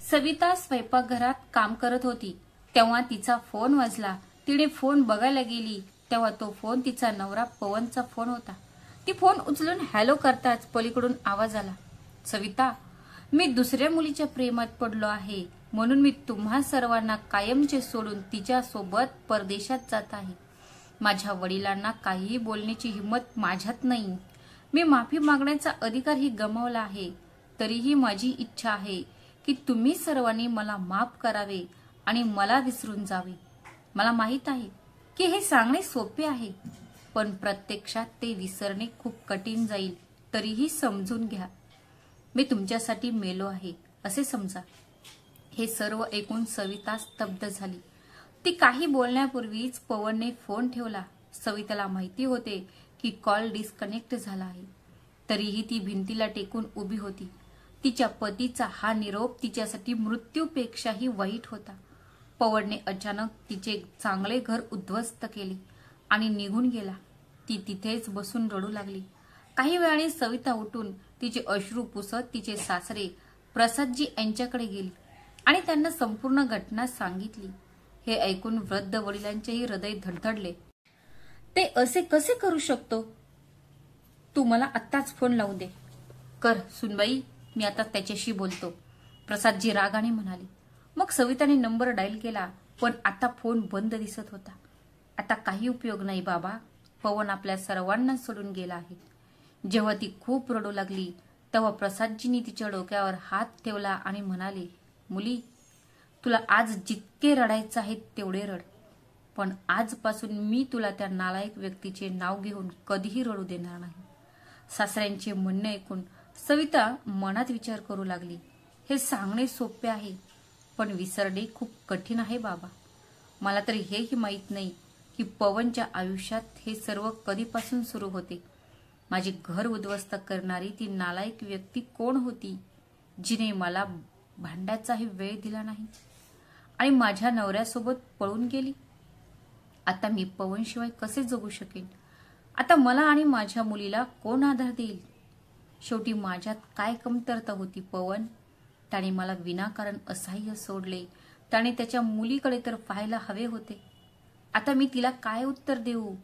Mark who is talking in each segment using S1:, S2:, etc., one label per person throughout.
S1: सविता स्वयंपाकघरात काम करत होती तेव्हा तिचा फोन वाजला. तिने फोन बघायला गेली तेव्हा तो फोन तिचा नवरा पवनचा फोन होता. ती फोन उचलून हॅलो करताच पलीकडून आवाज आला, सविता, मी दुसऱ्या मुलीच्या प्रेमात पडलो आहे म्हणून मी तुम्हा सर्वांना कायमचे सोडून तिच्यासोबत परदेशात जात आहे. माझ्या वडिलांना काहीही बोलण्याची हिंमत माझ्यात नाही. मी माफी मागण्याचा अधिकारही गमावला आहे. तरीही माझी इच्छा आहे की तुम्ही सर्वांनी मला माफ करावे आणि मला विसरून जावे. मला माहित आहे की हे सांगणे सोपे आहे, पण प्रत्यक्षात ते विसरणे खूप कठीण जाईल. तरीही समजून घ्या, मी तुमच्यासाठी मेलो आहे असे समजा. हे सर्व ऐकून सविता स्तब्ध झाली. ती काही बोलण्यापूर्वीच पवनने फोन ठेवला. सविताला माहिती होते की कॉल डिस्कनेक्ट झाला आहे. तरीही ती भिंतीला टेकून उभी होती. तिच्या पतीचा हा निरोप तिच्यासाठी मृत्यूपेक्षाही वाईट होता. पवनने अचानक तिचे चांगले घर उद्ध्वस्त केले आणि निघून गेला. ती तिथेच बसून रडू लागली. काही वेळाने सविता उठून तिचे अश्रू पुसत तिचे सासरे प्रसादजी यांच्याकडे गेली आणि त्यांना संपूर्ण घटना सांगितली. हे ऐकून वृद्ध वडिलांचेही हृदय धडधडले. ते असे कसे करू शकतो? तू मला आत्ताच फोन लावून दे. कर सुनबाई, मी आता त्याच्याशी बोलतो, प्रसादजी रागाने म्हणाले. मग सविताने नंबर डायल केला, पण आता फोन बंद दिसत होता. आता काही उपयोग नाही बाबा, पवन आपल्या सर्वांना सोडून गेला आहे. जेव्हा ती खूप रडू लागली तेव्हा प्रसादजींनी तिच्या डोक्यावर हात ठेवला आणि म्हणाले, मुली, तुला आज जितके रडायचे आहे तेवढे रड, पण आजपासून मी तुला त्या नालायक व्यक्तीचे नाव घेऊन कधीही रडू देणार नाही. सासऱ्यांचे म्हणणे ऐकून सविता मनात विचार करू लागली. हे सांगणे सोपे आहे, पण विसरणे खूप कठीण आहे बाबा. मला तरी हेही माहीत नाही की पवनच्या आयुष्यात हे सर्व कधीपासून सुरू होते. माझे घर उद्ध्वस्त करणारी ती नालायक व्यक्ती कोण होती, जिने मला भांड्याचाही वेळ दिला नाही आणि माझ्या नवऱ्यासोबत पळून गेली. आता मी पवनशिवाय कसे जगू शकेन? आता मला आणि माझ्या मुलीला कोण आधार देईल? शेवटी माझ्यात काय कमतरता होती पवन? त्याने मला विनाकारण असहाय्य सोडले. त्याने त्याच्या मुलीकडे तर पाहायला हवे होते. आता मी तिला काय उत्तर देऊ?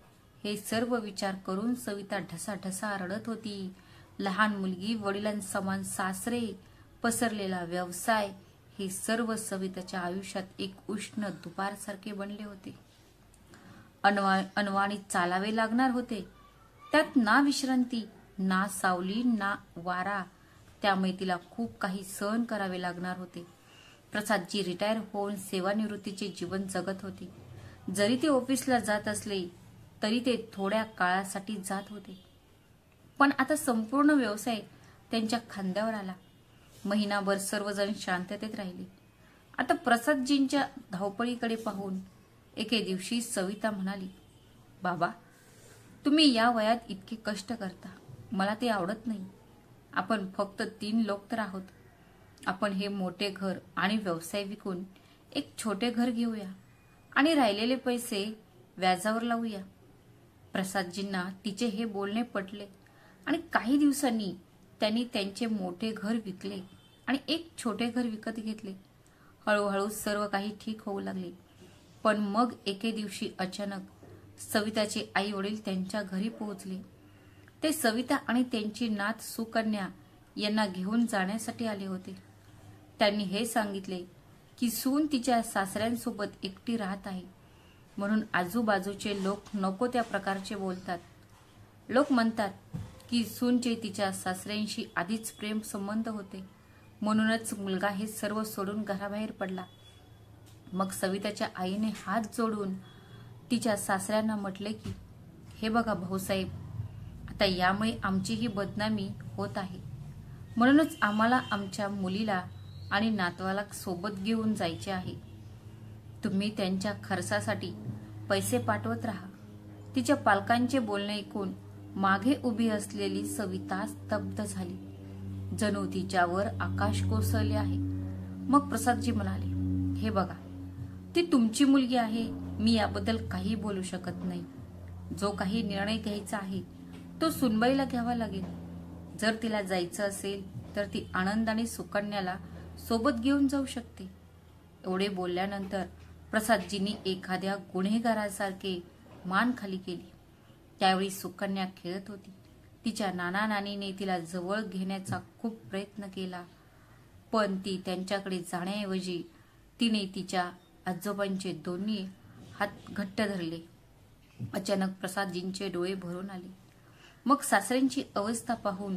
S1: हे सर्व विचार करून सविता ढसाढसा रडत होती. लहान मुलगी, वडिलांसमान सासरे, पसरलेला व्यवसाय, हे सर्व सविताच्या आयुष्यात एक उष्ण दुपारसारखे बनले होते. अनवाणी चालावे लागणार होते. त्यात ना विश्रांती, ना सावली, ना वारा. त्यामुळे तिला खूप काही सहन करावे लागणार होते. प्रसादजी रिटायर होऊन सेवानिवृत्तीचे जीवन जगत होते. जरी ते ऑफिसला जात असले तरी ते थोड्या काळासाठी जात होते. पण आता संपूर्ण व्यवसाय त्यांच्या खांद्यावर आला. महिनाभर सर्वजण शांततेत राहिले. आता प्रसादजींच्या धावपळीकडे पाहून एके दिवशी सविता म्हणाली, बाबा, तुम्ही या वयात इतके कष्ट करता, मला ते आवडत नाही. आपण फक्त 3 लोक तर आहोत. आपण हे मोठे घर आणि व्यवसाय विकून एक छोटे घर घेऊया आणि राहिलेले पैसे व्याजावर लावूया. प्रसादजींना तिचे हे बोलणे पटले आणि काही दिवसांनी त्यांनी त्यांचे मोठे घर विकले आणि एक छोटे घर विकत घेतले. हळूहळू सर्व काही ठीक होऊ लागले. पण मग एके दिवशी अचानक सविताचे आई वडील त्यांच्या घरी पोहोचले. ते सविता आणि त्यांची नात सुकन्या यांना घेऊन जाण्यासाठी आले होते. त्यांनी हे सांगितले की सून तिच्या सासऱ्यांसोबत एकटी राहत आहे, म्हणून आजूबाजूचे लोक नको त्या प्रकारचे बोलतात. लोक म्हणतात की सूनचे तिच्या सासऱ्यांशी आधीच प्रेम संबंध होते, म्हणूनच मुलगा हे सर्व सोडून घराबाहेर पडला. मग सविताच्या आईने हात जोडून तिच्या सासऱ्यांना म्हटले की हे बघा भाऊसाहेब, आता यामुळे आमचीही बदनामी होत आहे, म्हणूनच आम्हाला आमच्या मुलीला आणि नातवाला सोबत घेऊन जायचे आहे. तुम्ही त्यांच्या खर्चासाठी पैसे पाठवत राहा. तिच्या पालकांचे बोलणे ऐकून मागे उभी असलेली सविता स्तब्ध झाली. जणू तिच्यावर आकाश कोसळले आहे. मग प्रसादजी म्हणाले, हे बघा, ती तुमची मुलगी आहे, मी याबद्दल काही बोलू शकत नाही. जो काही निर्णय घ्यायचा आहे तो सुनबाईला घ्यावा लागेल. जर तिला जायचं असेल तर ती आनंदाने सुकन्याला सोबत घेऊन जाऊ शकते. एवढे बोलल्यानंतर प्रसादजींनी एखाद्या गुन्हेगारासारखे मान खाली केली. त्यावेळी सुकन्या खेळत होती. तिच्या नाना नानीने तिला जवळ घेण्याचा खूप प्रयत्न केला, पण ती त्यांच्याकडे जाण्याऐवजी तिने तिच्या आजोबांचे दोन्ही हात घट्ट धरले. अचानक प्रसादजींचे डोळे भरून आले. मग सासऱ्यांची अवस्था पाहून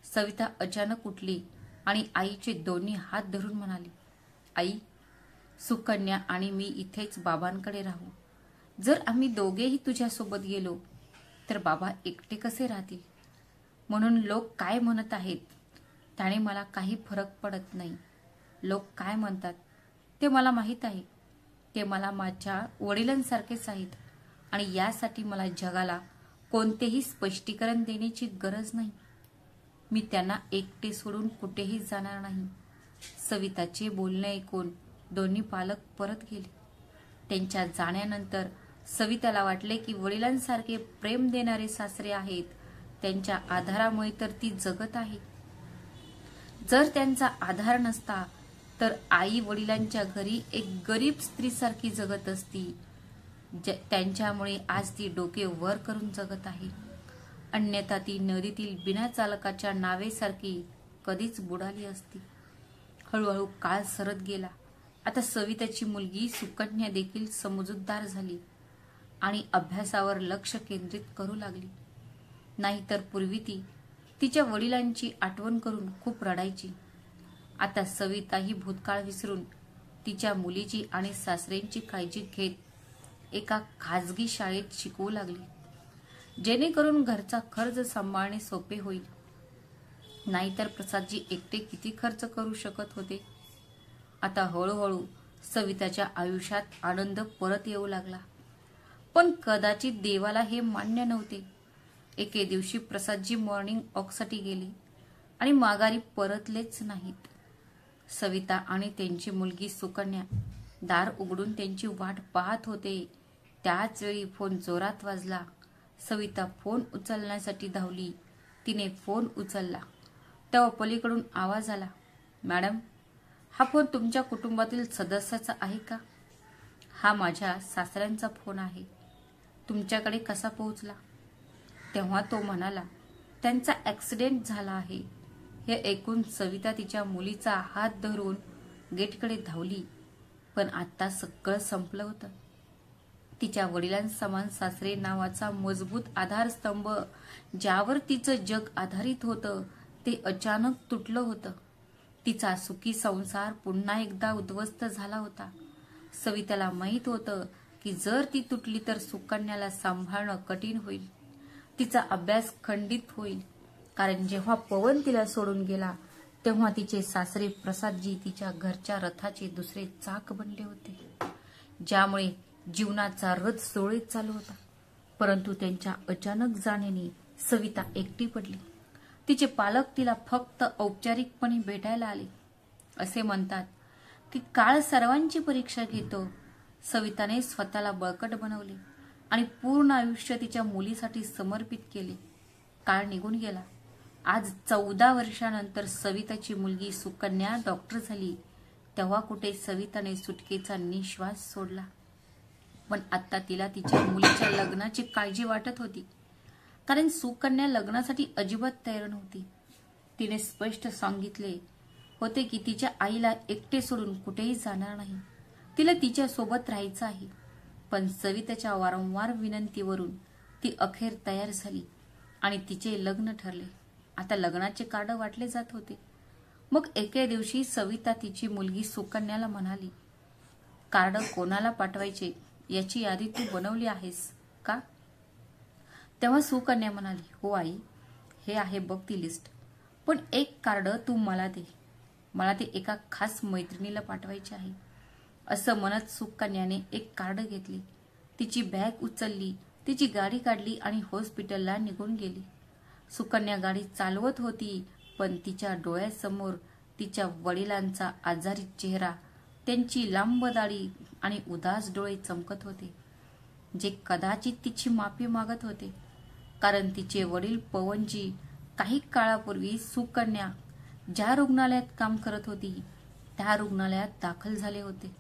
S1: सविता अचानक उठली आणि आईचे दोन्ही हात धरून म्हणाली, आई, सुकन्या आणि मी इथेच बाबांकडे राहू. जर आम्ही दोघेही तुझ्यासोबत गेलो तर बाबा एकटे कसे राहतील? म्हणून लोक काय म्हणत आहेत त्याने मला काही फरक पडत नाही. लोक काय म्हणतात ते मला माहीत आहे. ते मला माझ्या वडिलांसारखेच आहेत आणि यासाठी मला जगाला कोणतेही स्पष्टीकरण देण्याची गरज नाही. मी त्यांना एकटे सोडून कुठेही जाणार नाही. सविताचे बोलणे ऐकून दोन्ही पालक परत गेले. त्यांच्या जाण्यानंतर सविताला वाटले की वडिलांसारखे प्रेम देणारे सासरे आहेत. त्यांच्या आधारामुळे तर ती जगत आहे. जर त्यांचा आधार नसता तर आई वडिलांच्या घरी एक गरीब स्त्रीसारखी जगत असती. त्यांच्यामुळे आज ती डोके वर करून जगत आहे. अन्यथा ती नदीतील बिना चालकाच्या नावेसारखी कधीच बुडाली असती. हळूहळू काळ सरत गेला. आता सविताची मुलगी सुकन्या देखील समजूतदार झाली आणि अभ्यासावर लक्ष केंद्रित करू लागली. नाहीतर पूर्वी ती तिच्या वडिलांची आठवण करून खूप रडायची. आता सविता ही भूतकाळ विसरून तिच्या मुलीची आणि सासऱ्यांची काळजी घेत एका खाजगी शाळेत शिकवू लागली, जेणेकरून घरचा खर्च सांभाळणे सोपे होईल. नाहीतर प्रसादजी एकटे किती खर्च करू शकत होते. आता हळूहळू सविताच्या आयुष्यात आनंद परत येऊ लागला. पण कदाचित देवाला हे मान्य नव्हते. एके दिवशी प्रसादजी मॉर्निंग वॉकसाठी गेले आणि माघारी परतलेच नाहीत. सविता आणि त्यांची मुलगी सुकन्या दार उघडून त्यांची वाट पाहत होते. त्याच वेळी फोन जोरात वाजला. सविता फोन उचलण्यासाठी धावली. तिने फोन उचलला तेव्हा पलीकडून आवाज आला, मॅडम, हा फोन तुमच्या कुटुंबातील सदस्याचा आहे का? हा माझ्या सासऱ्यांचा फोन आहे. तुमच्याकडे कसा पोहोचला? तेव्हा तो म्हणाला, त्यांचा ऍक्सिडेंट झाला आहे. हे ऐकून सविता तिच्या मुलीचा हात धरून गेटकडे धावली. पण आता सगळं संपलं होतं. तिच्या वडिलांसमान सासरे नावाचा मजबूत आधारस्तंभ, ज्यावर तिचं जग आधारित होतं, ते अचानक तुटलं होतं. तिचा सुखी संसार पुन्हा एकदा उद्ध्वस्त झाला होता. सविताला माहित होतं की जर ती तुटली तर सुकन्याला सांभाळणं कठीण होईल. तिचा अभ्यास खंडित होईल. कारण जेव्हा पवन तिला सोडून गेला तेव्हा तिचे सासरे प्रसादजी तिच्या घरच्या रथाचे दुसरे चाक बनले होते, ज्यामुळे जीवनाचा रथ सुरळीत चालू होता. परंतु त्यांच्या अचानक जाण्याने सविता एकटी पडली. तिचे पालक तिला फक्त औपचारिकपणे भेटायला आले. असे म्हणतात की काळ सर्वांची परीक्षा घेतो. सविताने स्वतःला बळकट बनवले आणि पूर्ण आयुष्य तिच्या मुलीसाठी समर्पित केले. काळ निघून गेला. आज 14 वर्षानंतर सविताची मुलगी सुकन्या डॉक्टर झाली. तेव्हा कुठे सविताने सुटकेचा निश्वास सोडला. पण आता तिला तिच्या मुलीच्या लग्नाची काळजी वाटत होती. कारण सुकन्या लग्नासाठी अजिबात तयार नव्हती. तिने स्पष्ट सांगितले होते की तिच्या आईला एकटे सोडून कुठेही जाणार नाही. तिला तिच्या सोबत राहायचं आहे. पण सविताच्या वारंवार विनंतीवरून ती अखेर तयार झाली आणि तिचे लग्न ठरले. आता लग्नाचे कार्ड वाटले जात होते. मग एके दिवशी सविता तिची मुलगी सुकन्याला म्हणाली, कार्ड कोणाला पाठवायचे याची यादी तू बनवली आहेस का? तेव्हा सुकन्या म्हणाली, हो आई, हे आहे बघ ती लिस्ट. पण एक कार्ड तू मला दे. मला ते एका खास मैत्रिणीला पाठवायचे आहे. असं म्हणत सुकन्याने एक कार्ड घेतले. तिची बॅग उचलली, तिची गाडी काढली आणि हॉस्पिटलला निघून गेली. सुकन्या गाडी चालवत होती, पण तिच्या डोळ्यासमोर तिच्या वडिलांचा आजारी चेहरा, त्यांची लांब दाढी आणि उदास डोळे चमकत होते, जे कदाचित तिची माफी मागत होते. कारण तिचे वडील पवनजी काही काळापूर्वी सुकन्या ज्या रुग्णालयात काम करत होती त्या रुग्णालयात दाखल झाले होते.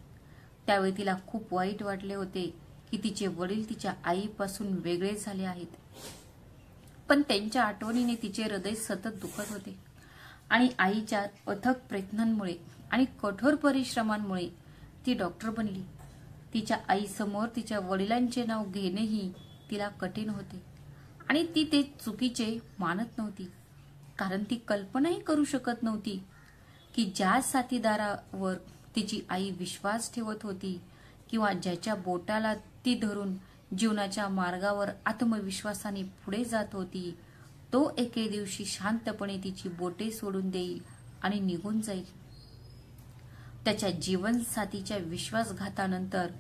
S1: त्यावेळी तिला खूप वाईट वाटले होते की तिचे वडील तिच्या आईपासून वेगळे झाले आहेत. पण त्यांच्या आठवणीने तिचे हृदय सतत दुखत होते आणि आईच्या अथक प्रयत्नांमुळे आणि कठोर परिश्रमांमुळे ती डॉक्टर बनली. तिच्या आईसमोर तिच्या वडिलांचे नाव घेणेही तिला कठीण होते आणि ती ते चुकीचे मानत नव्हती, कारण ती कल्पनाही करू शकत नव्हती की ज्या साथीदारावर तिची आई विश्वास ठेवत होती किंवा ज्याच्या बोटाला ती धरून जीवनाच्या मार्गावर आत्मविश्वासाने पुढे जात होती, तो एके दिवशी शांतपणे तिची बोटे सोडून देईल आणि निघून जाईल. त्याच्या जीवनसाथीच्या विश्वासघातानंतर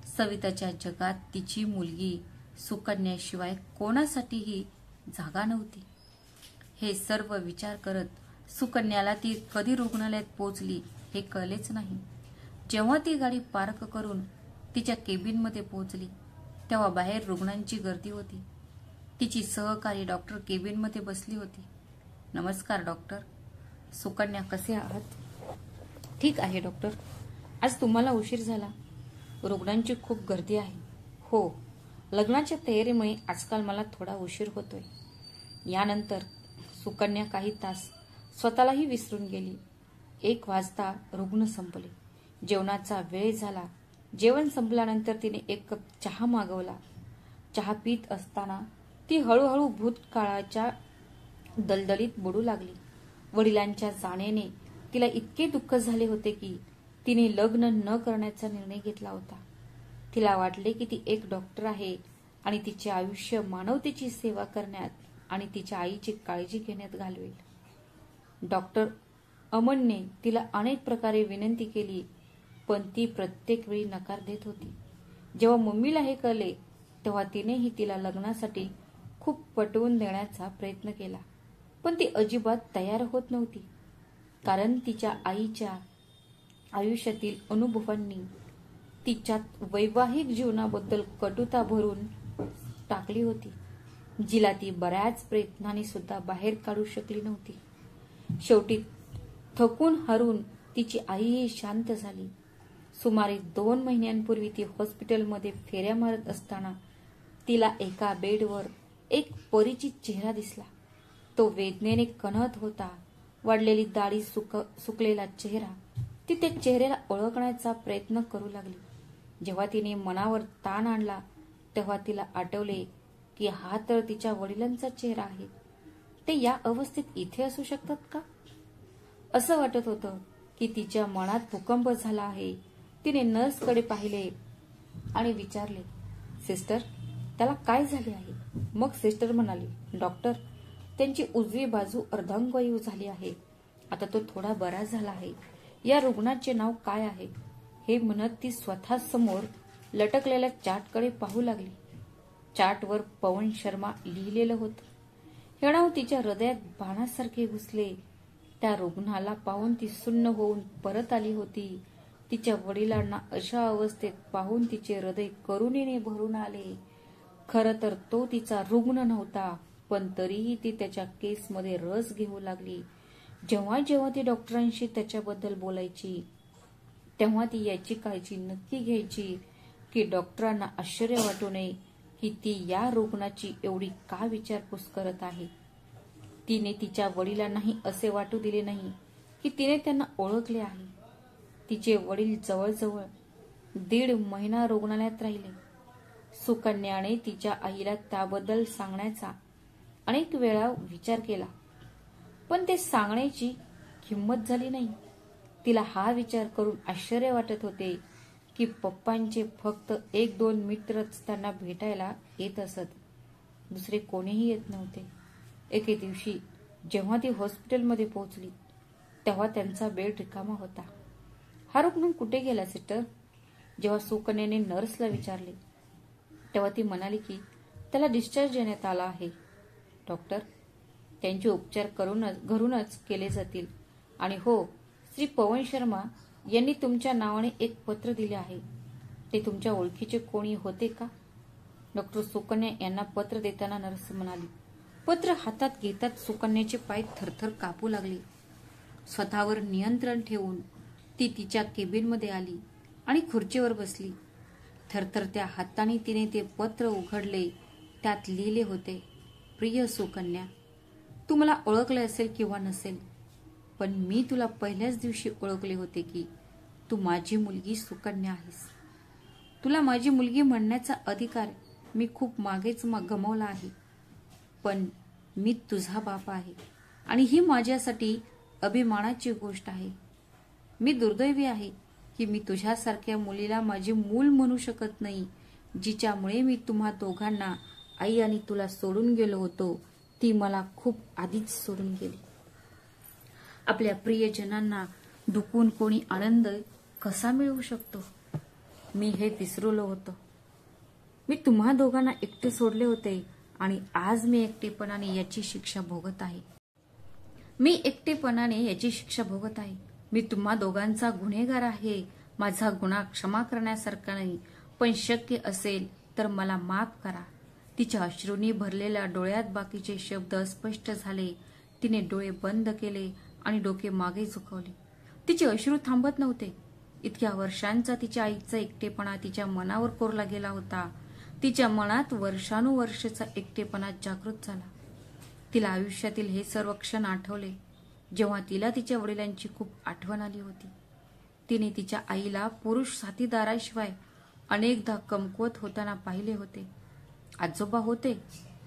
S1: सविताच्या जगात तिची मुलगी सुकन्याशिवाय कोणासाठीही जागा नव्हती. हे सर्व विचार करत सुकन्याला ती कधी रुग्णालयात पोहोचली हे कळलेच नाही. जेव्हा ती गाडी पार्क करून तिच्या केबिनमध्ये पोहोचली तेव्हा बाहेर रुग्णांची गर्दी होती. तिची सहकारी डॉक्टर केबिनमध्ये बसली होती. नमस्कार डॉक्टर. सुकन्या, कसे आहात? ठीक आहे डॉक्टर. आज तुम्हाला उशीर झाला. रुग्णांची खूप गर्दी आहे. हो, लग्नाच्या तयारीमुळे आजकाल मला थोडा उशीर होतोय. यानंतर सुकन्या काही तास स्वतःलाही विसरून गेली. 1 वाजता रुग्ण संपले. जेवणाचा वेळ झाला. जेवण संपल्यानंतर तिने 1 कप चहा मागवला. चहा पीत असताना ती हळूहळू भूतकाळाच्या दलदलीत बुडू लागली. वडिलांच्या जाण्याने तिला इतके दुःख झाले होते की तिने लग्न न करण्याचा निर्णय घेतला होता. तिला वाटले की ती एक डॉक्टर आहे आणि तिचे आयुष्य मानवतेची सेवा करण्यात आणि तिच्या आईची काळजी घेण्यात घालवेल. डॉक्टर अमनने तिला अनेक प्रकारे विनंती केली, पण ती प्रत्येक वेळी नकार देत होती. जेव्हा मम्मीला हे कळले तेव्हा तिनेही तिला लग्नासाठी खूप पटवून देण्याचा प्रयत्न केला, पण ती अजिबात तयार होत नव्हती, कारण तिच्या आईच्या आयुष्यातील अनुभवांनी तिच्यात वैवाहिक जीवनाबद्दल कटुता भरून टाकली होती, जिला ती बऱ्याच प्रयत्नांनी सुद्धा बाहेर काढू शकली नव्हती. शेवटी थकून हारून तिची आईही शांत झाली. सुमारे 2 महिन्यांपूर्वी ती हॉस्पिटलमध्ये फेऱ्या मारत असताना तिला एका बेडवर एक परिचित चेहरा दिसला. तो वेदनेने कणत होता. वाढलेली दाढी, सुकलेला चेहरा. ती त्या चेहऱ्याला ओळखण्याचा प्रयत्न करू लागली. जेव्हा तिने मनावर ताण आणला तेव्हा तिला आठवले की हा तर तिच्या वडिलांचा चेहरा आहे. ते या अवस्थेत इथे असू शकतात का? असं वाटत होतं की तिच्या मनात भूकंप झाला आहे. तिने नर्सकडे पाहिले आणि विचारले, सिस्टर, त्याला काय झाले आहे? मग सिस्टर म्हणाली, डॉक्टर, त्यांची उजवी बाजू अर्धांगवायू झाली आहे. आता तो थोडा बरा झाला आहे. या रुग्णाचे नाव काय आहे? हे म्हणत ती स्वतः समोर लटकलेल्या चार्टकडे पाहू लागली. चार्टवर पवन शर्मा लिहिलेलं होतं. हे नाव तिच्या हृदयात बाणासारखे घुसले. त्या रुग्णाला पाहून ती सुन्न होऊन परत आली होती. तिच्या वडिलांना अशा अवस्थेत पाहून तिचे हृदय करुणेने भरून आले. खरं तर तो तिचा रुग्ण नव्हता, पण तरीही ती त्याच्या केसमध्ये रस घेऊ लागली. जेव्हा जेव्हा ती डॉक्टरांशी त्याच्याबद्दल बोलायची तेव्हा ती याची काळजी नक्की घ्यायची की डॉक्टरांना आश्चर्य वाटू नये की ती या रुग्णाची एवढी का विचारपूस करत आहे. तिने तिच्या वडिलांनाही असे वाटू दिले नाही की तिने त्यांना ओळखले आहे. तिचे वडील जवळजवळ 1.5 महिना रुग्णालयात राहिले. सुकन्याने तिच्या आईला त्याबद्दल सांगण्याचा अनेक वेळा विचार केला, पण ते सांगण्याची हिंमत झाली नाही. तिला हा विचार करून आश्चर्य वाटत होते की पप्पांचे फक्त 1-2 मित्रच त्यांना भेटायला येत असत. दुसरे कोणीही येत नव्हते. एके दिवशी जेव्हा ती हॉस्पिटलमध्ये पोहोचली तेव्हा त्यांचा बेड रिकामा होता. हा रुग्ण कुठे गेला सिस्टर? जेव्हा सुकन्याने नर्सला विचारले तेव्हा ती म्हणाली की त्याला डिस्चार्ज देण्यात आला आहे. डॉक्टर, त्यांचे उपचार घरूनच केले जातील. आणि हो, श्री पवन शर्मा यांनी तुमच्या नावाने एक पत्र दिले आहे. ते तुमच्या ओळखीचे कोणी होते का? डॉक्टर सुकन्या यांना पत्र देताना नर्स म्हणाली. पत्र हातात घेतात सुकन्याचे पाय थरथर कापू लागले. स्वतःवर नियंत्रण ठेवून ती तिच्या केबिनमध्ये आली आणि खुर्चीवर बसली. थरथरत्या हाताने तिने ते पत्र उघडले. त्यात लिहिले होते, प्रिय सुकन्या, तू मला ओळखले असेल किंवा नसेल, पण मी तुला पहिल्याच दिवशी ओळखले होते की तू माझी मुलगी सुकन्या आहेस. तुला माझी मुलगी म्हणण्याचा अधिकार मी खूप मागेच गमावला आहे. पण मी तुझा बाप आहे आणि ही माझ्यासाठी अभिमानाची गोष्ट आहे. मी दुर्दैवी आहे की मी तुझ्यासारख्या मुलीला माझी मूल म्हणू शकत नाही, जिच्यामुळे मी तुम्हा दोघांना, आई आणि तुला सोडून गेलो होतो. ती मला खूप आधीच सोडून गेली. आपल्या प्रियजनांना दुखून कोणी आनंद कसा मिळवू शकतो? मी हे विसरलो होतो. मी तुम्हा दोघांना एकटे सोडले होते आणि आज मी एकटेपणाने याची शिक्षा भोगत आहे. मी तुम्हा दोघांचा गुन्हेगार आहे. माझा गुन्हा क्षमा करण्यासारखा नाही, पण शक्य असेल तर मला माफ करा. तिच्या अश्रूंनी भरलेल्या डोळ्यात बाकीचे शब्द अस्पष्ट झाले. तिने डोळे बंद केले आणि डोके मागे झुकवले. तिचे अश्रू थांबत नव्हते. इतक्या वर्षांचा तिच्या आईचा एकटेपणा तिच्या मनावर कोरला गेला होता. तिच्या मनात वर्षानुवर्षाचा एकटेपणा जागृत झाला. तिला आयुष्यातील हे सर्व क्षण आठवले जेव्हा तिला तिच्या वडिलांची खूप आठवण आली होती. तिने तिच्या आईला पुरुष साथीदाराशिवाय अनेकदा कमकुवत होताना पाहिले होते. आजोबा होते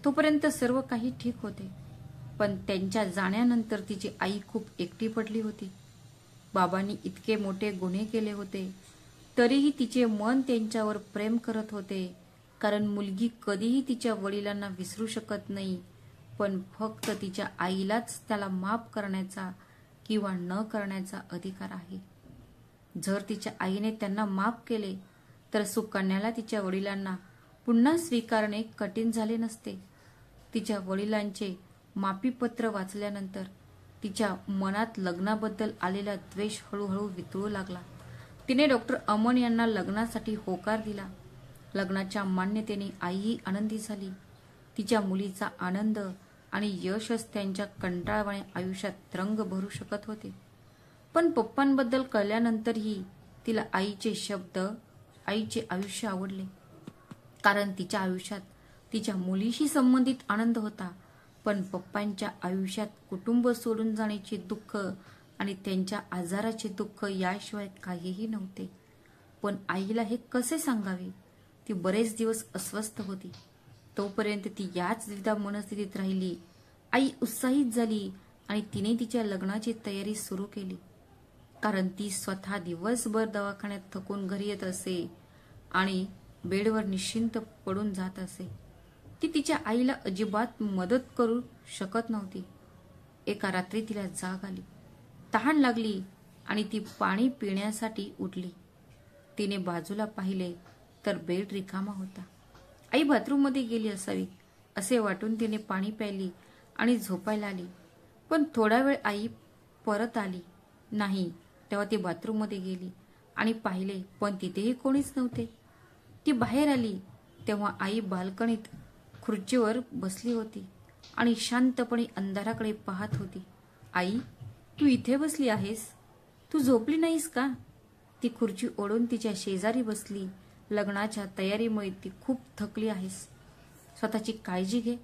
S1: तोपर्यंत सर्व काही ठीक होते, पण त्यांच्या जाण्यानंतर तिची आई खूप एकटी पडली होती. बाबांनी इतके मोठे गुन्हे केले होते, तरीही तिचे मन त्यांच्यावर प्रेम करत होते, कारण मुलगी कधीही तिच्या वडिलांना विसरू शकत नाही, पण फक्त तिच्या आईलाच त्याला माफ करण्याचा किंवा न करण्याचा अधिकार आहे. जर तिच्या आईने त्यांना माफ केले तर सुकन्याला तिच्या वडिलांना पुन्हा स्वीकारणे कठीण झाले नसते. तिच्या वडिलांचे माफीपत्र वाचल्यानंतर तिच्या मनात लग्नाबद्दल आलेला द्वेष हळूहळू वितळू लागला. तिने डॉक्टर अमन यांना लग्नासाठी होकार दिला. लग्नाच्या मान्यतेने आईही आनंदी झाली. तिच्या मुलीचा आनंद आणि यशच त्यांच्या कंटाळवाण्या आयुष्यात रंग भरू शकत होते. पण पप्पांबद्दल कळल्यानंतरही तिला आईचे शब्द, आईचे आयुष्य आवडले, कारण तिच्या आयुष्यात तिच्या मुलीशी संबंधित आनंद होता. पण पप्पांच्या आयुष्यात कुटुंब सोडून जाण्याचे दुःख आणि त्यांच्या आजाराचे दुःख याशिवाय काहीही नव्हते. पण आईला हे कसे सांगावे? ती बरेच दिवस अस्वस्थ होती. तोपर्यंत ती याच द्विधा मनस्थितीत राहिली. आई उत्साहित झाली आणि तिने तिच्या लग्नाची तयारी सुरू केली, कारण ती स्वतः दिवसभर दवाखान्यात थकून घरी येत असे आणि बेडवर निश्चिंत पडून जात असे. ती तिच्या आईला अजिबात मदत करू शकत नव्हती. एका रात्री तिला जाग आली, तहान लागली आणि ती पाणी पिण्यासाठी उठली. तिने बाजूला पाहिले तर बेड रिकामा होता. आई बाथरूममध्ये गेली असावी असे वाटून तिने पाणी प्यायली आणि झोपायला आली. पण थोडा वेळ आई परत आली नाही. तेव्हा ती बाथरूममध्ये गेली आणि पाहिले, पण तिथेही कोणीच नव्हते. ती बाहेर आली तेव्हा आई बाल्कनीत खुर्चीवर बसली होती आणि शांतपणे अंधाराकडे पाहत होती. आई, तू इथे बसली आहेस? तू झोपली नाहीस का? ती खुर्ची ओढून तिच्या शेजारी बसली. लग्नाच्या तयारीमुळे ती खूप थकली आहेस. स्वतःची काळजी घे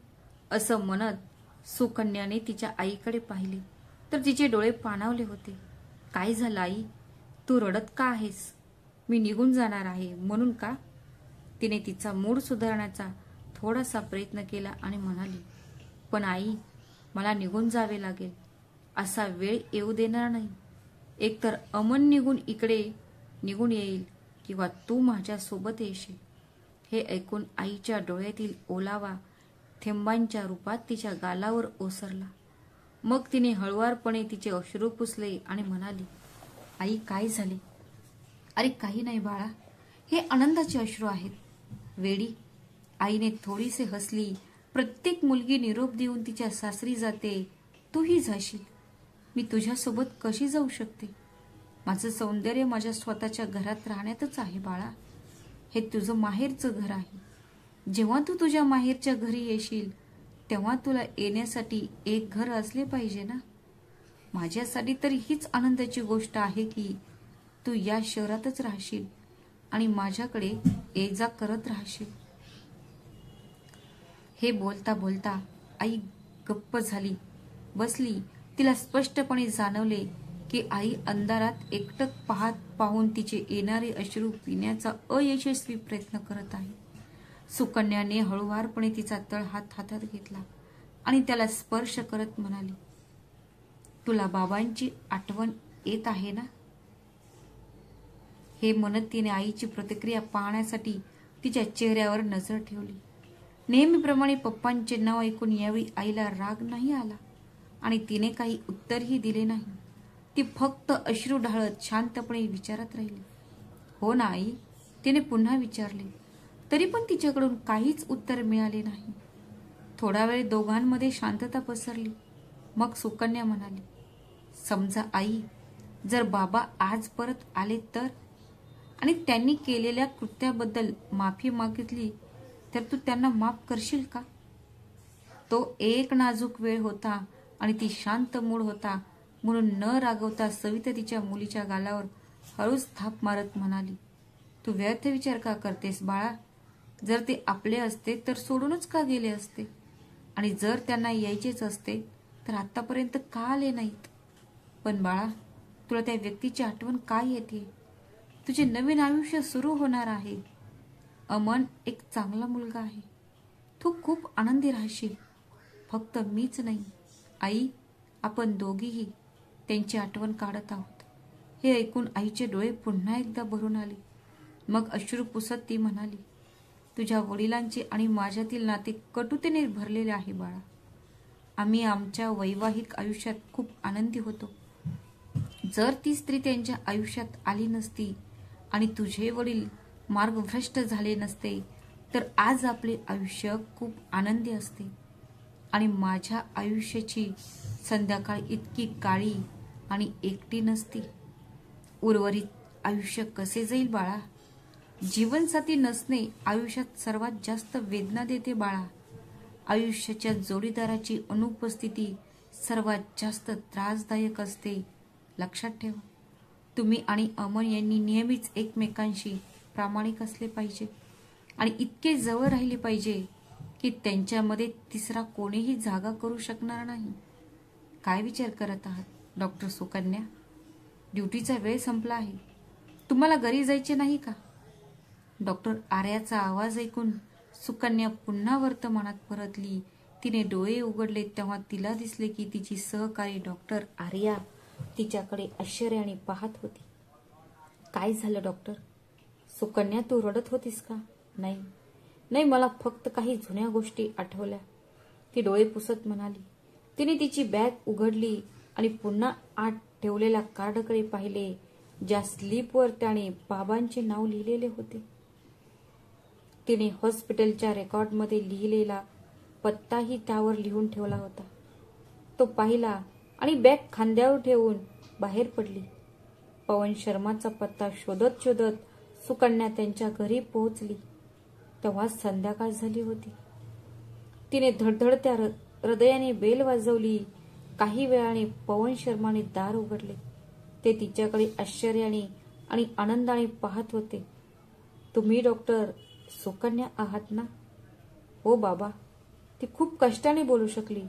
S1: असं म्हणत सुकन्याने तिच्या आईकडे पाहिले तर तिचे डोळे पाणावले होते. काय झालं आई? तू रडत का आहेस? मी निघून जाणार आहे म्हणून का? तिने तिचा मूड सुधारण्याचा थोडासा प्रयत्न केला आणि म्हणाली, पण आई, मला निघून जावे लागेल. असा वेळ येऊ देणार नाही. एकतर अमन इकडे निघून येईल किंवा तू माझ्या सोबत येशील. हे ऐकून आईच्या डोळ्यातील ओलावा थेंबांच्या रूपात तिच्या गालावर ओसरला. मग तिने हळुवारपणे तिचे अश्रू पुसले आणि म्हणाली, आई, काय झाले? अरे काही नाही बाळा, हे आनंदाचे अश्रू आहेत. वेडी, आईने थोडीसे हसली. प्रत्येक मुलगी निरोप देऊन तिच्या सासरी जाते, तूही जाशील. मी तुझ्यासोबत कशी जाऊ शकते? माझं सौंदर्य माझ्या स्वतःच्या घरात राहण्यातच आहे बाळा. हे तुझं माहेरचं घर आहे. जेव्हा तू तुझ्या माहेरच्या घरी येशील तेव्हा तुला येण्यासाठी एक घर असले पाहिजे ना. माझ्यासाठी तरी हीच आनंदाची गोष्ट आहे की तू या शहरातच राहशील आणि माझ्याकडे ये जा करत राहशील. हे बोलता बोलता आई गप्प झाली, बसली. तिला स्पष्टपणे जाणवले की आई अंधारात एकटक पाहून तिचे येणारे अश्रू पिण्याचा अयशस्वी प्रयत्न करत आहे. सुकन्याने हळुवारपणे तिचा तळहात हातात घेतला आणि त्याला स्पर्श करत म्हणाली, तुला बाबांची आठवण येत आहे ना? हे म्हणत तिने आईची प्रतिक्रिया पाहण्यासाठी तिच्या चेहऱ्यावर नजर ठेवली. नेहमीप्रमाणे पप्पांचे नाव ऐकून यावेळी आईला राग नाही आला आणि तिने काही उत्तरही दिले नाही. ती फक्त अश्रू ढाळत शांतपणे विचारत राहिली. हो ना आई, तिने पुन्हा विचारले. तरी पण तिच्याकडून काहीच उत्तर मिळाले नाही. थोडा वेळ दोघांमध्ये शांतता पसरली. मग सुकन्या म्हणाली, समजा आई, जर बाबा आज परत आले तर, आणि त्यांनी केलेल्या कृत्याबद्दल माफी मागितली तर तू त्यांना माफ करशील का? तो एक नाजूक वेळ होता आणि ती शांत मूड होता, म्हणून न रागवता सविता तिच्या मुलीच्या गालावर हळूच थाप मारत म्हणाली, तू व्यर्थ विचार का करतेस बाळा? जर ते आपले असते तर सोडूनच का गेले असते? आणि जर त्यांना यायचेच असते तर आतापर्यंत का आले नाहीत? पण बाळा, तुला त्या व्यक्तीची आठवण काय येते? तुझे नवीन आयुष्य सुरू होणार आहे. अमन एक चांगला मुलगा आहे. तू खूप आनंदी राहशील. फक्त मीच नाही आई, आपण दोघीही त्यांची आठवण काढत आहोत. हे ऐकून आईचे डोळे पुन्हा एकदा भरून आले. मग अश्रू पुसत ती म्हणाली, तुझ्या वडिलांचे आणि माझ्यातील नाते कटुतेने भरलेले आहे बाळा. आम्ही आमच्या वैवाहिक आयुष्यात खूप आनंदी होतो. जर ती स्त्री त्यांच्या आयुष्यात आली नसती आणि तुझे वडील मार्गभ्रष्ट झाले नसते तर आज आपले आयुष्य खूप आनंदी असते आणि माझ्या आयुष्याची संध्याकाळ इतकी काळी आणि एकटी नसती. उर्वरित आयुष्य कसे जाईल बाळा? जीवनसाथी नसणे आयुष्यात सर्वात जास्त वेदना देते बाळा. आयुष्याच्या जोडीदाराची अनुपस्थिती सर्वात जास्त त्रासदायक असते. लक्षात ठेवा. तुम्ही आणि अमन यांनी नेहमीच एकमेकांशी प्रामाणिक असले पाहिजे आणि इतके जवळ राहिले पाहिजे की त्यांच्यामध्ये तिसरा कोणीही जागा करू शकणार नाही. काय विचार करत आहात डॉक्टर सुकन्या? ड्युटीचा वेळ संपला आहे. तुम्हाला घरी जायचे नाही का? डॉक्टर आर्याचा आवाज ऐकून सुकन्या पुन्हा वर्तमानात परतली. तिने डोळे उघडले तेव्हा तिला दिसले की तिची सहकारी डॉक्टर आर्या तिच्याकडे आश्चर्याने पाहत होती. काय झालं डॉक्टर? सुकन्या, तू रडत होतीस का? नाही, मला फक्त काही जुन्या गोष्टी आठवल्या, ती डोळे पुसत म्हणाली. तिने तिची बॅग उघडली आणि पुन्हा आत ठेवलेल्या कार्डकडे पाहिले, ज्या स्लिपवर त्याने बाबांचे नाव लिहिलेले होते. तिने हॉस्पिटलच्या रेकॉर्डमध्ये लिहिलेला पत्ताही त्यावर लिहून ठेवला होता. तो पाहिला आणि बॅग खांद्यावर ठेवून बाहेर पडली. पवन शर्माचा पत्ता शोधत शोधत सुकन्या त्यांच्या घरी पोहोचली तेव्हा संध्याकाळ झाली होती. तिने धडधडत्या हृदयाने बेल वाजवली. काही वेळाने पवन शर्माने दार उघडले. ते तिच्याकडे आश्चर्याने आणि आनंदाने पाहत होते. तुम्ही डॉक्टर सुकन्या आहात ना? हो बाबा, ती खूप कष्टाने बोलू शकली.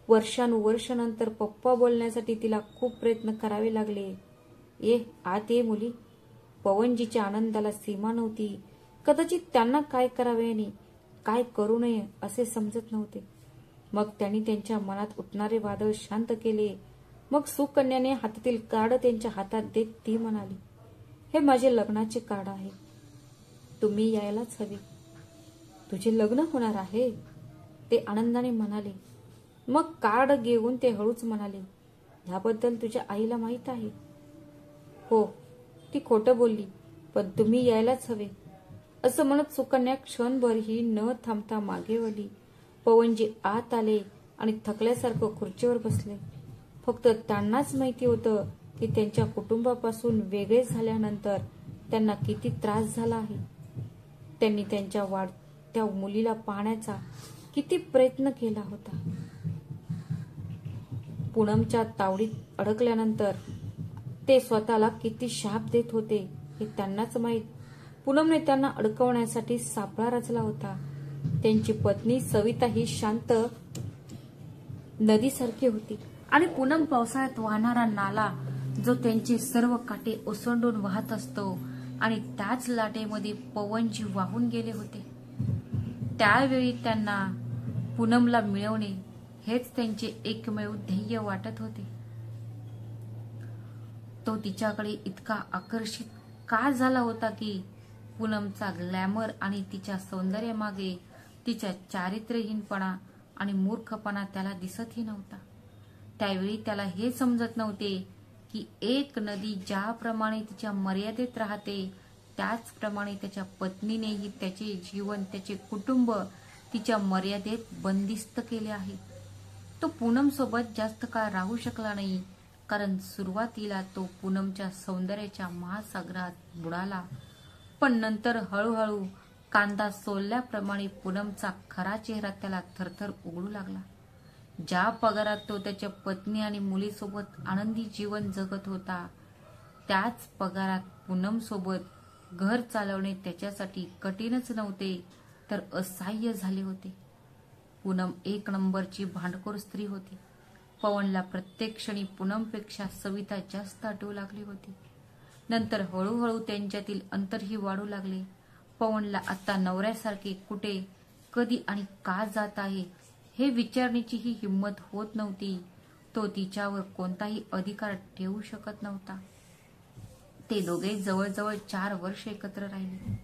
S1: वर्षानुवर्षानंतर पप्पा बोलण्यासाठी तिला खूप प्रयत्न करावे लागले. ये आत ये मुली. पवनजीच्या आनंदाला सीमा नव्हती. कदाचित त्यांना काय करावे आणि काय करू नये असे समजत नव्हते. मग त्यांनी त्यांच्या मनात उठणारे वादळ शांत केले. मग सुकन्याने हातातील कार्ड त्यांच्या हातात देत ती म्हणाली, हे माझे लग्नाचे कार्ड आहे. तुम्ही यायलाच हवे. तुझे लग्न होणार आहे? ते आनंदाने म्हणाले. मग कार्ड घेऊन ते हळूच म्हणाले, ह्याबद्दल तुझ्या आईला माहित आहे? हो, ती खोटं बोलली, पण तुम्ही यायलाच हवे. असं म्हणत सुकन्या क्षणभरही न थांबता मागे वळली. पवनजी आत आले आणि थकल्यासारखं खुर्चीवर बसले. फक्त त्यांनाच माहिती होतं की त्यांच्या कुटुंबापासून वेगळे झाल्यानंतर त्यांना किती त्रास झाला आहे. त्यांनी त्यांच्या वाढत्या मुलीला पाहण्याचा किती प्रयत्न केला होता. पूनमच्या तावडीत अडकल्यानंतर ते स्वतःला किती शाप देत होते हे त्यांनाच माहीत. पूनमने त्यांना अडकवण्यासाठी सापळा रचला होता. त्यांची पत्नी सविता ही शांत नदीसारखी होती आणि पूनम पावसाळ्यात वाहणारा नाला जो त्यांचे सर्व काटे ओसंडून वाहत असतो आणि त्याच लाटेमध्ये पवनजी वाहून गेले होते. त्यावेळी त्यांना पूनमला मिळवणे हेच त्यांचे एकमेव ध्येय वाटत होते. तो तिच्याकडे इतका आकर्षित का झाला होता की पूनमचा ग्लॅमर आणि तिच्या सौंदर्यामागे तिच्या चारित्र्यहीनपणा आणि मूर्खपणा त्याला दिसतही नव्हता. त्यावेळी त्याला हे समजत नव्हते की एक नदी ज्याप्रमाणे तिच्या मर्यादेत राहते त्याचप्रमाणे त्याच्या पत्नीनेही त्याचे जीवन, त्याचे कुटुंब तिच्या मर्यादेत बंदिस्त केले आहे. तो पूनम सोबत जास्त काळ राहू शकला नाही, कारण सुरुवातीला तो पूनमच्या सौंदर्याच्या महासागरात बुडाला. पण नंतर हळूहळू कांदा सोलल्याप्रमाणे पूनमचा खरा चेहरा त्याला थरथर उघडू लागला. ज्या पगारात तो त्याच्या पत्नी आणि मुलीसोबत आनंदी जीवन जगत होता त्याच पगारात पूनम सोबत घर चालवणे त्याच्यासाठी कठीणच नव्हते तर असह्य झाले होते. पूनम एक नंबरची भांडखोर स्त्री होती. पवनला प्रत्येक क्षणी पूनमपेक्षा सविता जास्त आठवू लागली होती. नंतर हळूहळू त्यांच्यातील अंतरही वाढू लागले. पवनला आता नवऱ्यासारखे कुठे, कधी आणि का जात आहे हे विचारण्याचीही हिंमत होत नव्हती. तो तिच्यावर कोणताही अधिकार ठेवू शकत नव्हता. ते दोघे जवळजवळ 4 वर्ष एकत्र राहिले.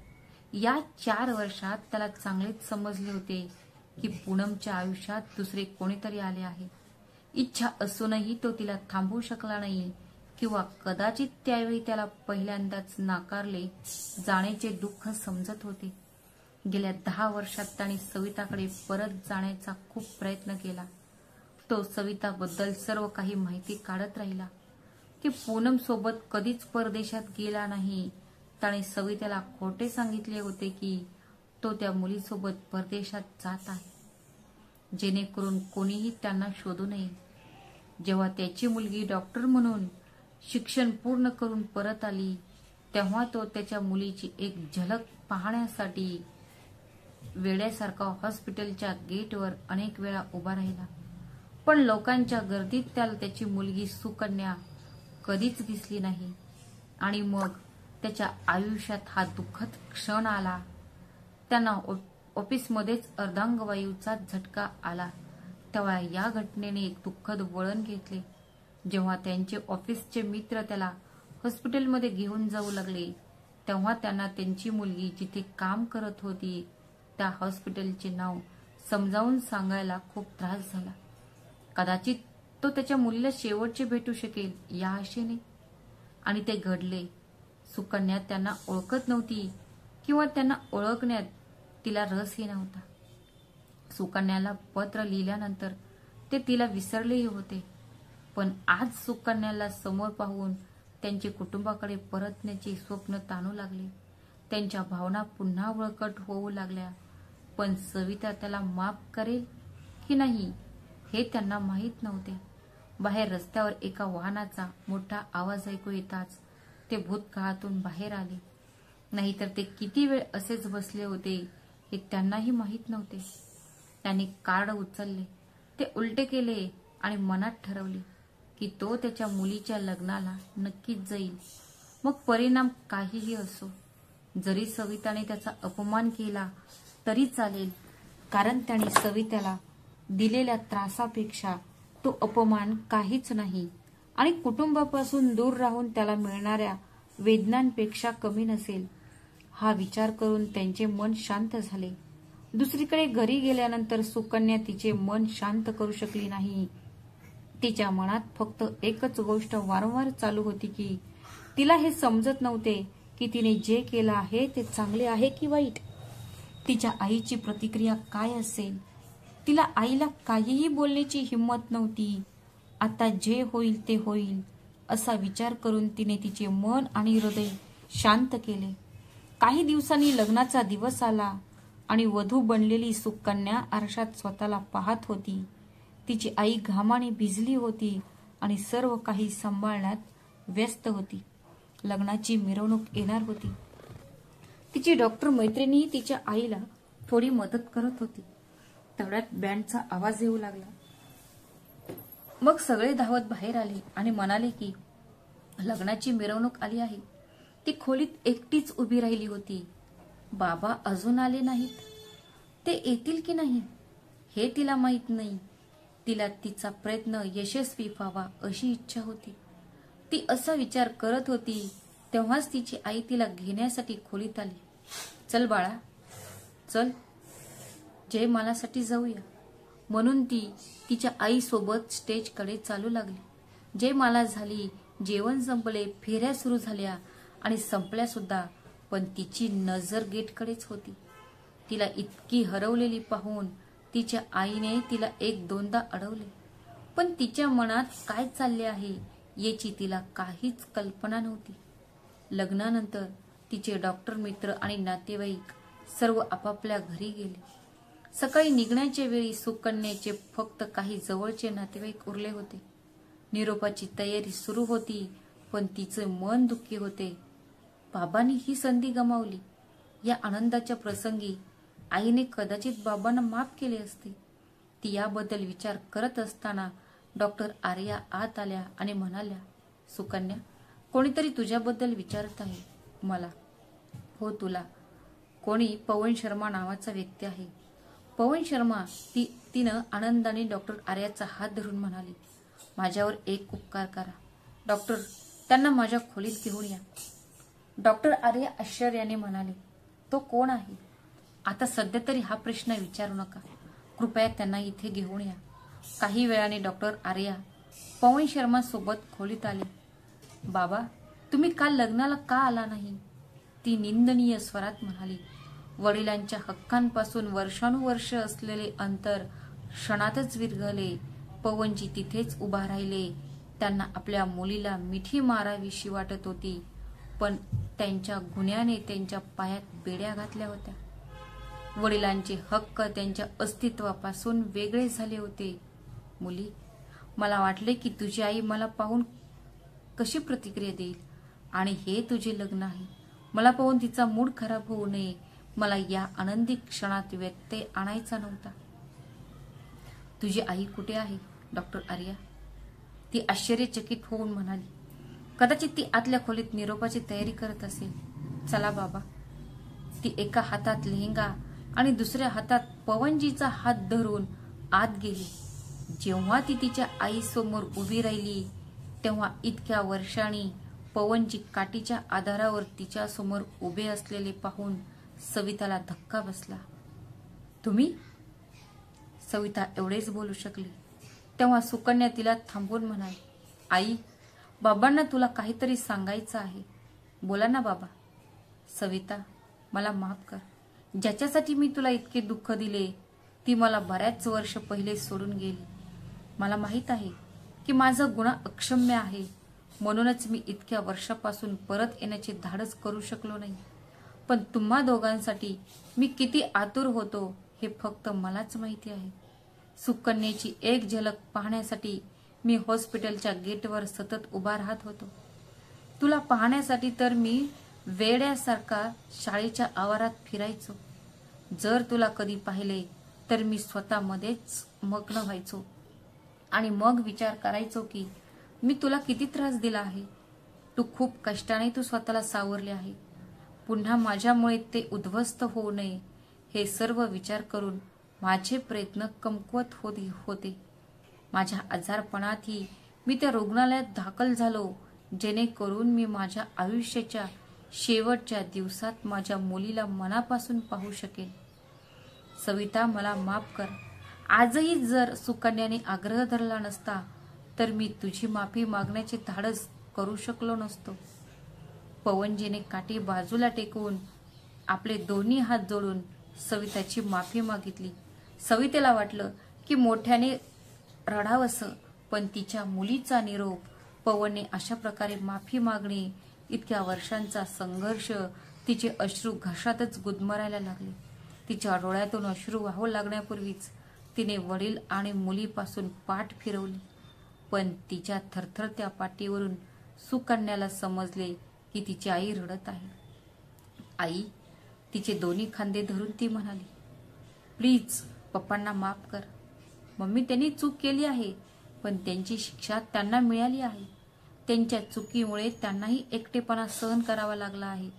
S1: या 4 वर्षात त्याला चांगलेच समजले होते की पूनमच्या आयुष्यात दुसरे कोणीतरी आले आहे. इच्छा असूनही तो तिला थांबवू शकला नाही किंवा कदाचित त्यावेळी त्याला पहिल्यांदाच नाकारले जाण्याचे दुःख समजत होते. गेल्या 10 वर्षात त्याने सविताकडे परत जाण्याचा खूप प्रयत्न केला. तो सविताबद्दल सर्व काही माहिती काढत राहिला. की पूनम सोबत कधीच परदेशात गेला नाही. त्याने सविताला खोटे सांगितले होते की तो त्या मुलीसोबत परदेशात जात आहे, जेणेकरून कोणीही त्यांना शोधू नये. जेव्हा त्याची मुलगी डॉक्टर म्हणून शिक्षण पूर्ण करून परत आली तेव्हा तो त्याच्या मुलीची एक झलक पाहण्यासाठी वेड्यासारखा हॉस्पिटलच्या गेटवर अनेक वेळा उभा राहिला. पण लोकांच्या गर्दीत त्याला त्याची मुलगी सुकन्या कधीच दिसली नाही. आणि मग त्याच्या आयुष्यात हा दुःखद क्षण आला. त्यांना ऑफिसमध्येच अर्धांगवायूचा झटका आला. तेव्हा या घटनेने एक दुःखद वळण घेतले. जेव्हा त्यांचे ऑफिसचे मित्र त्याला हॉस्पिटलमध्ये घेऊन जाऊ लागले तेव्हा त्यांना त्यांची मुलगी जिथे काम करत होती त्या हॉस्पिटलचे नाव समजावून सांगायला खूप त्रास झाला. कदाचित तो त्याच्या मुलीला शेवटचे भेटू शकेल या आशेने. आणि ते घडले. सुकन्या त्यांना ओळखत नव्हती किंवा त्यांना ओळखण्यात तिला रसही नव्हता. सुकन्याला पत्र लिहिल्यानंतर ते तिला विसरलेही होते. पण आज सुकन्याला समोर पाहून त्यांचे कुटुंबाकडे परतण्याचे स्वप्न ताणू लागले. त्यांच्या भावना पुन्हा बळकट होऊ लागल्या. पण सविता त्याला माफ करेल की नाही हे त्यांना माहीत नव्हते. बाहेर रस्त्यावर एका वाहनाचा मोठा आवाज ऐकू येताच ते भूतकाळातून बाहेर आले. नाहीतर ते किती वेळ असेच बसले होते हे त्यांनाही माहीत नव्हते. त्यांनी कार्ड उचलले, ते उलटे केले आणि मनात ठरवले की तो त्याच्या मुलीच्या लग्नाला नक्कीच जाईल. मग परिणाम काहीही असो. जरी सविताने त्याचा अपमान केला तरी चालेल, कारण त्याने सविताला दिलेल्या त्रासापेक्षा तो अपमान काहीच नाही आणि कुटुंबापासून दूर राहून त्याला मिळणाऱ्या वेदनांपेक्षा कमी नसेल. हा विचार करून त्यांचे मन शांत झाले. दुसरीकडे घरी गेल्यानंतर सुकन्या तिचे मन शांत करू शकली नाही. तिच्या मनात फक्त एकच गोष्ट वारंवार चालू होती की तिला हे समजत नव्हते की तिने जे केलं आहे ते चांगले आहे की वाईट. तिच्या आईची प्रतिक्रिया काय असेल. तिला आईला काहीही बोलण्याची हिंमत नव्हती. आता जे होईल ते होईल असा विचार करून तिने तिचे मन आणि हृदय शांत केले. काही दिवसांनी लग्नाचा दिवस आला आणि वधू बनलेली सुकन्या आरशात स्वतःला पाहत होती. तिची आई घामाने भिजली होती आणि सर्व काही सांभाळण्यात व्यस्त होती. लग्नाची मिरवणूक येणार होती. तिची डॉक्टर मैत्रिणी तिच्या आईला थोडी मदत करत होती. तेवढ्यात बँडचा आवाज येऊ लागला. मग सगळे धावत बाहेर आले आणि म्हणाले की लग्नाची मिरवणूक आली आहे. ती खोलीत एकटीच उभी राहिली होती. बाबा अजून आले नाहीत. ते येतील की नाही हे तिला माहित नाही. तिला तिचा प्रयत्न यशस्वी व्हावा अशी इच्छा होती. ती असा विचार करत होती तेव्हाच तिची आई तिला घेण्यासाठी खोलीत आली. चल बाळा, चल जय मालासाठी जाऊया, म्हणून ती तिच्या आईसोबत स्टेजकडे चालू लागली. जय माला झाली, जेवण संपले, फेऱ्या सुरू झाल्या आणि संपल्या सुद्धा, पण तिची नजर गेटकडेच होती. तिला इतकी हरवलेली पाहून तिच्या आईने तिला एक दोनदा अडवले, पण तिच्या मनात काय चालले आहे याची तिला काहीच कल्पना नव्हती. लग्नानंतर तिचे डॉक्टर मित्र आणि नातेवाईक सर्व आपापल्या घरी गेले. सकाळी निघण्याच्या वेळी सुकन्याचे फक्त काही जवळचे नातेवाईक उरले होते. निरोपाची तयारी सुरू होती, पण तिचे मन दुःखी होते. बाबांनी ही संधी गमावली. या आनंदाच्या प्रसंगी आईने कदाचित बाबांना माफ केले असते. ती याबद्दल विचार करत असताना डॉक्टर आर्या आत आल्या आणि म्हणाल्या, सुकन्या, कोणीतरी तुझ्याबद्दल विचारत आहे. मला? हो, तुला. कोणी? पवन शर्मा नावाचा व्यक्ती आहे. पवन शर्मा? तिनं आनंदाने डॉक्टर आर्याचा हात धरून म्हणाली, माझ्यावर एक उपकार करा डॉक्टर, त्यांना माझ्या खोलीत घेऊन या. डॉक्टर आर्या आश्चर्याने म्हणाले, तो कोण आहे? आता सध्या तरी हा प्रश्न विचारू नका. कृपया त्यांना इथे घेऊन या. काही वेळाने डॉक्टर आर्या पवन शर्मा सोबत खोलीत आले. बाबा, तुम्ही काल लग्नाला का आला नाही? ती निंदनीय स्वरात म्हणाली. वडिलांच्या हक्कांपासून वर्षानुवर्ष असलेले अंतर क्षणातच विरघळले. पवनजी तिथेच उभा राहिले. त्यांना आपल्या मुलीला मिठी मारावीशी वाटत होती, पण त्यांच्या गुन्ह्याने त्यांच्या पायात बेड्या घातल्या होत्या. वडिलांचे हक्क त्यांच्या अस्तित्वापासून वेगळे झाले होते. मुली, मला वाटले की तुझी आई मला पाहून कशी प्रतिक्रिया देईल, आणि हे तुझे लग्न आहे. मला पाहून तिचा मूड खराब होऊ नये. मला या आनंदी क्षणात व्यत्यय आणायचा नव्हता. तुझी आई कुठे आहे डॉक्टर आर्या? ती आश्चर्यचकित होऊन म्हणाली. कदाचित ती आतल्या खोलीत निरोपाची तयारी करत असेल. चला बाबा. ती एका हातात लेहंगा आणि दुसऱ्या हातात पवनजीचा हात धरून आत गेली. जेव्हा ती तिच्या आईसमोर उभी राहिली तेव्हा इतक्या वर्षांनी पवनजी काठीच्या आधारावर तिच्या समोर उभे असलेले पाहून सविताला धक्का बसला. तुम्ही? सविता एवढेच बोलू शकली. तेव्हा सुकन्या तिला थांबवून म्हणाली, आई, बाबांना तुला काहीतरी सांगायचं आहे. बोला ना बाबा. सविता, मला माफ कर. ज्याच्यासाठी मी तुला इतके दुःख दिले ती मला बऱ्याच वर्ष पहिले सोडून गेली. मला माहित आहे की माझा गुन्हा अक्षम्य आहे, म्हणूनच मी इतक्या वर्षापासून परत येण्याचे धाडस करू शकलो नाही. पण तुम्हा दोघांसाठी मी किती आतुर होतो हे फक्त मलाच माहिती आहे. सुकन्याची एक झलक पाहण्यासाठी मी हॉस्पिटलच्या गेटवर सतत उभा राहत होतो. तुला पाहण्यासाठी तर मी वेड्यासारखा शाळेच्या आवारात फिरायचो. जर तुला कधी पाहिले तर मी स्वतःमध्येच मग्न व्हायचो आणि मग विचार करायचो की मी तुला किती त्रास दिला आहे. तू खूप कष्टाने तू स्वतःला सावरले आहे. पुन्हा माझ्यामुळे ते उद्ध्वस्त होऊ नये हे सर्व विचार करून माझे प्रयत्न कमकुवत होते. माझ्या आजारपणातही मी त्या रुग्णालयात दाखल झालो, जेणेकरून मी माझ्या आयुष्याच्या शेवटच्या दिवसात माझ्या मुलीला मनापासून पाहू शकेन. सविता, मला माफ कर. आजही जर सुकन्याने आग्रह धरला नसता तर मी तुझी माफी मागण्याचे धाडस करू शकलो नसतो. पवनजीने काठी बाजूला टेकवून आपले दोन्ही हात जोडून सविताची माफी मागितली. सवितेला वाटलं की मोठ्याने रडावंसं, पण तिच्या मुलीचा निरोप, पवनने अशा प्रकारे माफी मागणे, इतक्या वर्षांचा संघर्ष, तिचे अश्रू घशातच गुदमरायला लागले. तिच्या डोळ्यातून अश्रू वाहू लागण्यापूर्वीच तिने वडील आणि मुलीपासून पाठ फिरवली, पण तिच्या थरथरत्या पाठीवरून सुकन्याला समजले की तिची आई रडत आहे. आई, तिचे दोन्ही खांदे धरून ती म्हणाली, प्लीज पप्पांना माफ कर. मम्मी, त्यांनी चूक केली आहे, पण त्यांची शिक्षा त्यांना मिळाली आहे. त्यांच्या चुकीमुळे त्यांनाही एकटेपणा सहन करावा लागला आहे.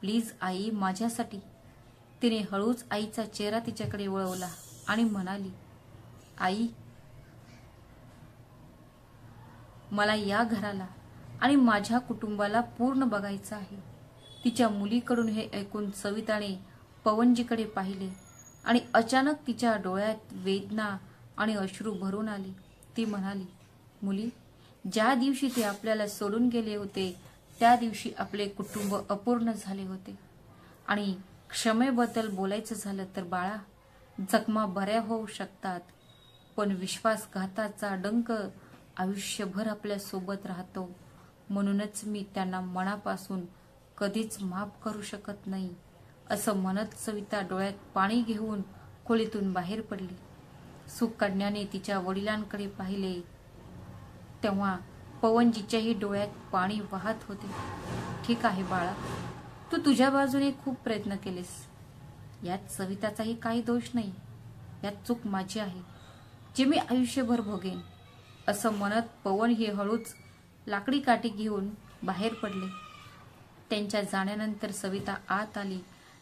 S1: प्लीज आई, माझ्यासाठी. तिने हळूच आईचा चेहरा तिच्याकडे वळवला आणि म्हणाली, आई, मला या घराला आणि माझ्या कुटुंबाला पूर्ण बघायचं आहे. तिच्या मुलीकडून हे ऐकून सविताने पवनजीकडे पाहिले आणि अचानक तिच्या डोळ्यात वेदना आणि अश्रू भरून आले. ती म्हणाली, मुली, ज्या दिवशी ते आपल्याला सोडून गेले होते त्या दिवशी आपले कुटुंब अपूर्ण झाले होते. आणि क्षमेबद्दल बोलायचं झालं तर बाळा, जखमा बऱ्या होऊ शकतात, पण विश्वासघाताचा डंक आयुष्यभर आपल्या सोबत राहतो. म्हणूनच मी त्यांना मनापासून कधीच माफ करू शकत नाही. असं म्हणत सविता डोळ्यात पाणी घेऊन खोलीतून बाहेर पडली. सुकन्याने तिच्या वडिलांकडे पाहिले तेव्हा पवनजीच्याही डोळ्यात पाणी वाहत होते. ठीक आहे बाळा, तू तुझ्या बाजूने खूप प्रयत्न केलेस. यात सविताचाही काही दोष नाही. यात चूक माझी आहे, जे मी आयुष्यभर भोगेन. असं म्हणत पवन हे हळूच लाकडी काठी घेऊन बाहेर पडले. त्यांच्या जाण्यानंतर सविता आत आली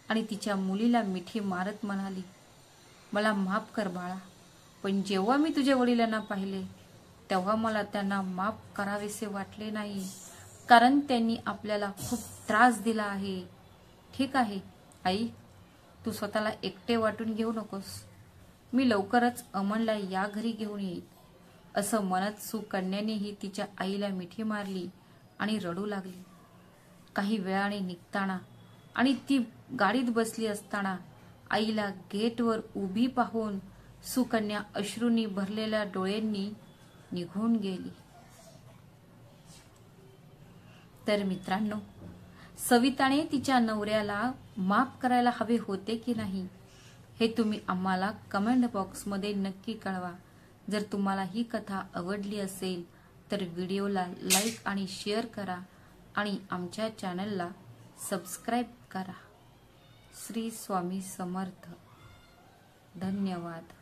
S1: आणि तिच्या मुलीला मिठी मारत म्हणाली, मला माफ कर बाळा, पण जेव्हा मी तुझ्या वडिलांना पाहिले तेव्हा मला त्यांना माफ करावेसे वाटले नाही, कारण त्यांनी आपल्याला खूप त्रास दिला आहे. ठीक आहे आई, तू स्वतःला एकटे वाटून घेऊ नकोस. मी लवकरच अमनला या घरी घेऊन येईल. असं म्हणत सुकन्यानेही तिच्या आईला मिठी मारली आणि रडू लागली. काही वेळाने निघताना आणि ती गाडीत बसली असताना आईला गेटवर उभी पाहून सुकन्या अश्रूंनी भरलेल्या डोळ्यांनी निघून गेली. तर मित्रांनो, सविताने तिच्या नवऱ्याला माफ करायला हवे होते की नाही हे तुम्ही आम्हाला कमेंट बॉक्समध्ये नक्की कळवा. जर तुम्हाला ही कथा आवडली असेल तर व्हिडिओला लाईक आणि शेअर करा आणि आमच्या चॅनलला सबस्क्राईब करा. श्री स्वामी समर्थ. धन्यवाद.